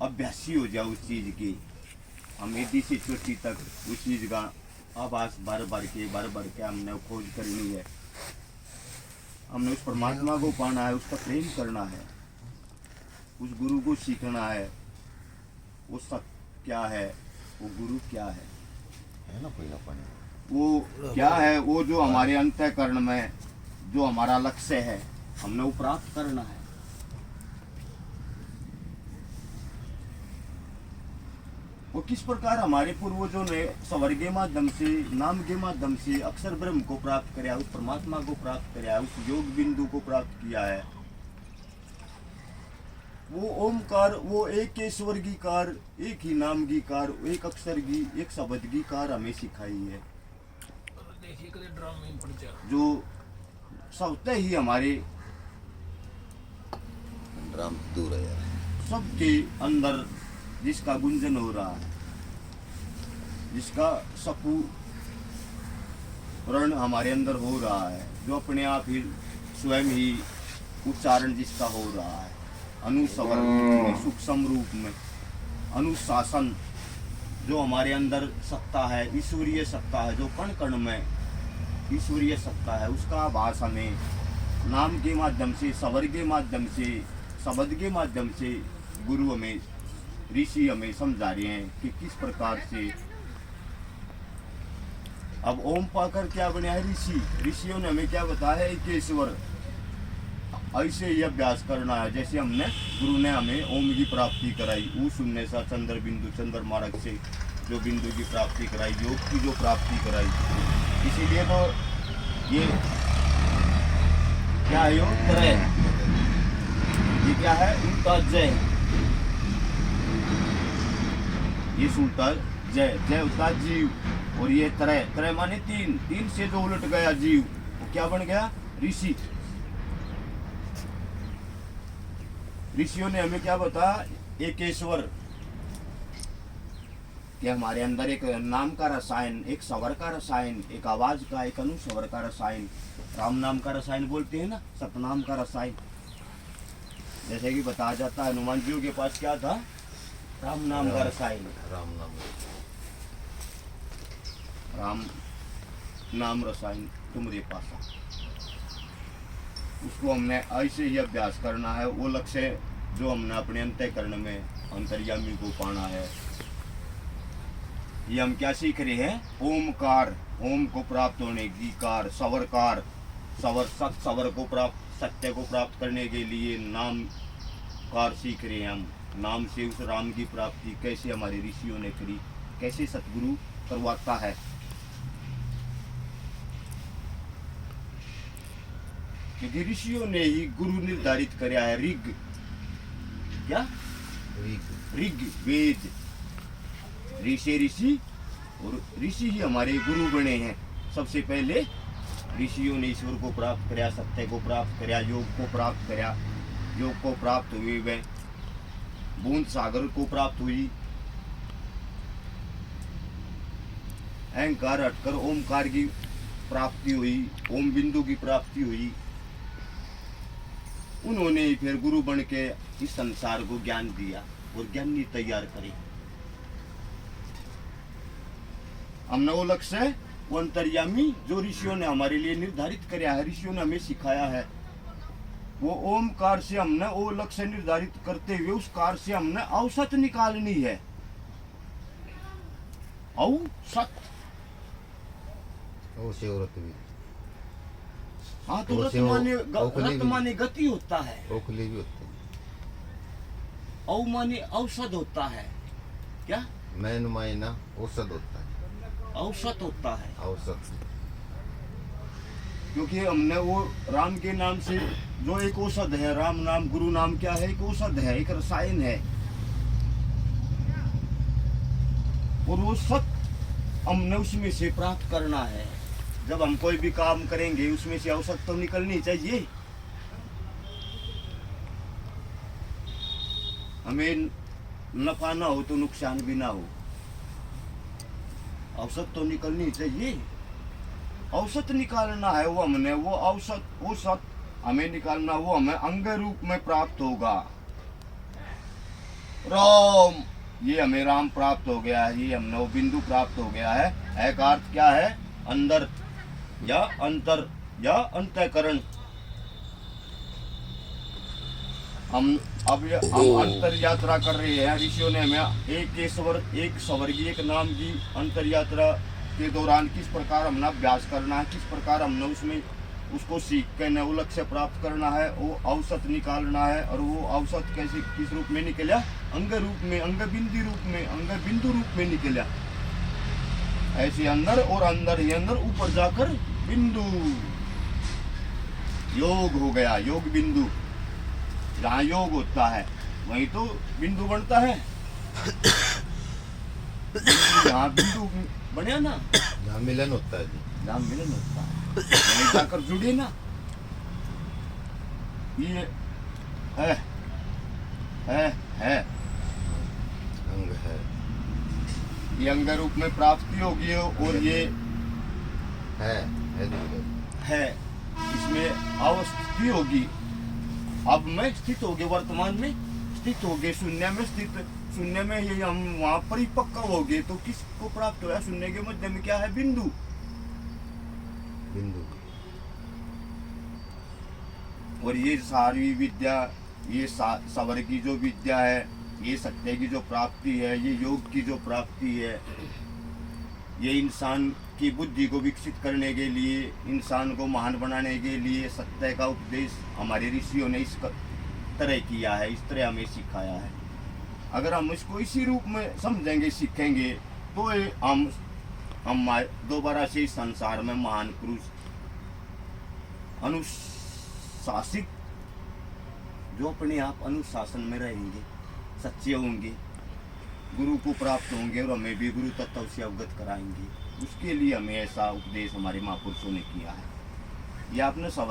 अभ्यासी हो जाए उस चीज की। हम एडी से छोटी तक उस चीज का आभास भर भर के हमने खोज करनी है। हमने उस परमात्मा को पाना है, उसका प्रेम करना है, उस गुरु को सीखना है। वो सत्य क्या है, वो गुरु क्या है ना कोई अपने वो क्या है, वो जो हमारे अंतःकरण में जो हमारा लक्ष्य है हमने वो प्राप्त करना है। वो किस प्रकार हमारे पूर्वजों ने स्वर के माध्यम से, नाम के माध्यम से अक्षर ब्रह्म को प्राप्त किया, उस परमात्मा को प्राप्त किया, उस योग बिंदु को प्राप्त किया है। वो ओमकार, वो एक ईश्वर की कार, एक ही नाम की कार, एक अक्षर की, एक शब्द की कार हमें सिखाई है, जो सबसे ही हमारे ड्राम दूर है यार, सबके अंदर जिसका गुंजन हो रहा है, जिसका सपुरण हमारे अंदर हो रहा है, जो अपने आप ही स्वयं ही उच्चारण जिसका हो रहा है, अनुस्वर रूप में, सूक्ष्म रूप में, अनुशासन जो हमारे अंदर सत्ता है, ईश्वरीय सत्ता है, जो कण कण में ईश्वरीय सत्ता है, उसका आभास हमें नाम के माध्यम से, स्वर के माध्यम से, शब्द के माध्यम से गुरु हमें, ऋषि हमें समझा रहे हैं कि किस प्रकार से। अब ओम पाकर क्या बने है ऋषि, ऋषियों ने हमें क्या बताया है कि ईश्वर ऐसे ही अभ्यास करना है जैसे हमने गुरु ने हमें ओम की प्राप्ति कराई, ऊ शून्य सा चंद्र बिंदु, चंद्र मार्ग से जो बिंदु की प्राप्ति कराई, योग की जो प्राप्ति कराई। इसीलिए तो ये क्या है, योग त्रय, ये क्या है, उल्टा जय, ये उल्टा जय, जय होता जीव, और ये त्रय, त्रय माने तीन, तीन से जो उलट गया जीव वो क्या बन गया, ऋषि। ऋषियों ने हमें क्या बताया, एक ईश्वर कि हमारे अंदर एक नाम का रसायन, एक स्वर का रसायन, एक आवाज का, एक अनुस्वर का रसायन, राम नाम का रसायन बोलते हैं ना, सतनाम का रसायन। जैसे कि बताया जाता है हनुमान जी के पास क्या था, राम नाम का रसायन, राम नाम, राम नाम रसायन तुम्हारे पास। उसको हमने ऐसे ही अभ्यास करना है, वो लक्ष्य जो हमने अपने अंतःकरण में अंतर्यामी को पाना है। ये हम क्या सीख रहे हैं, ओमकार, ओम को प्राप्त होने की कार, सवरकार, सवर सत, सवर को प्राप्त, सत्य को प्राप्त करने के लिए नाम कार सीख रहे हैं हम। नाम से उस राम की प्राप्ति कैसे हमारे ऋषियों ने करी, कैसे सतगुरु करवाता है। क्योंकि ऋषियों ने ही गुरु निर्धारित कराया है, ऋग क्या, ऋग वेद, ऋषि ऋषि, और ऋषि ही हमारे गुरु बने हैं। सबसे पहले ऋषियों ने ईश्वर को प्राप्त कराया, सत्य को प्राप्त कराया, योग को प्राप्त कराया, योग को प्राप्त हुए वे बूंद सागर को प्राप्त हुई, अहंकार हटकर ओमकार की प्राप्ति हुई, ओम बिंदु की प्राप्ति हुई। उन्होंने ही फिर गुरु बन के इस संसार को ज्ञान दिया और ज्ञानी तैयार करे। हमने वो लक्ष्य, वो अंतर्यामी जो ऋषियों ने हमारे लिए निर्धारित कराया है, ऋषियों ने हमें सिखाया है, वो ओमकार से हमने वो लक्ष्य निर्धारित करते हुए उस कार से हमने औसत निकालनी है। औसत, हाँ तो रत माने गति होता है, ओखली भी होते हैं, औ माने औषध होता है, क्या मैन मायना औषध होता है, औसत होता है, औसत। क्योंकि हमने वो राम के नाम से जो एक औषध है, राम नाम, गुरु नाम क्या है, एक औषध है, एक रसायन है, और वो सत हमने उसमें से प्राप्त करना है। जब हम कोई भी काम करेंगे उसमें से औसत तो निकलनी चाहिए। हमें नफा ना हो तो नुकसान भी ना हो, औसत तो निकलनी चाहिए। औसत निकालना है वो हमने, वो औसत हमें निकालना, वो हमें अंग रूप में प्राप्त होगा। राम, ये हमें राम प्राप्त हो गया है, ये हम नव बिंदु प्राप्त हो गया है। है का अर्थ क्या है? अंदर या अंतर या अंतःकरण। हम अंतर यात्रा कर रहे हैं। ऋषियों ने हमें एक स्वर्गीय एक नाम की अंतर यात्रा के दौरान किस प्रकार हमने अभ्यास करना है, किस प्रकार हमने उसमें उसको सीख कर न वो लक्ष्य प्राप्त करना है, वो औसत निकालना है। और वो औसत कैसे किस रूप में निकला? अंग रूप में, अंग बिंदु रूप में, अंग बिंदु रूप में निकला। ऐसे अंदर और अंदर ही अंदर ऊपर जाकर बिंदु योग हो गया। योग बिंदु, जहाँ योग होता है वहीं तो बिंदु बनता है। जहाँ बिंदु बने ना, जहाँ मिलन होता है जी, जहाँ मिलन होता है वहीं जाकर जुड़े ना। ये है अंग है, ये अंग रूप में प्राप्ति होगी और ये है जी, है, इसमें अवस्थिति होगी। अब में स्थित हो गए, वर्तमान में स्थित हो गए, शून्य में स्थित। शून्य में ही हम वहां परिपक्व हो गए। तो किसको प्राप्त हुआ? शून्य के मध्य में क्या है? बिंदु। बिंदु। और ये सारी विद्या, ये सवर की जो विद्या है, ये सत्य की जो प्राप्ति है, ये योग की जो प्राप्ति है, ये इंसान की बुद्धि को विकसित करने के लिए, इंसान को महान बनाने के लिए सत्य का उपदेश हमारे ऋषियों ने इस तरह किया है, इस तरह हमें सिखाया है। अगर हम इसको इसी रूप में समझेंगे, सीखेंगे, तो हम दोबारा से इस संसार में महान पुरुष, अनुशासित, जो अपने आप अनुशासन में रहेंगे, सच्चे होंगे, गुरु को प्राप्त होंगे और हमें भी गुरु तत्व से अवगत कराएंगे। उसके लिए हमें ऐसा उपदेश हमारे महापुरुषों ने किया है। ये आपने सवर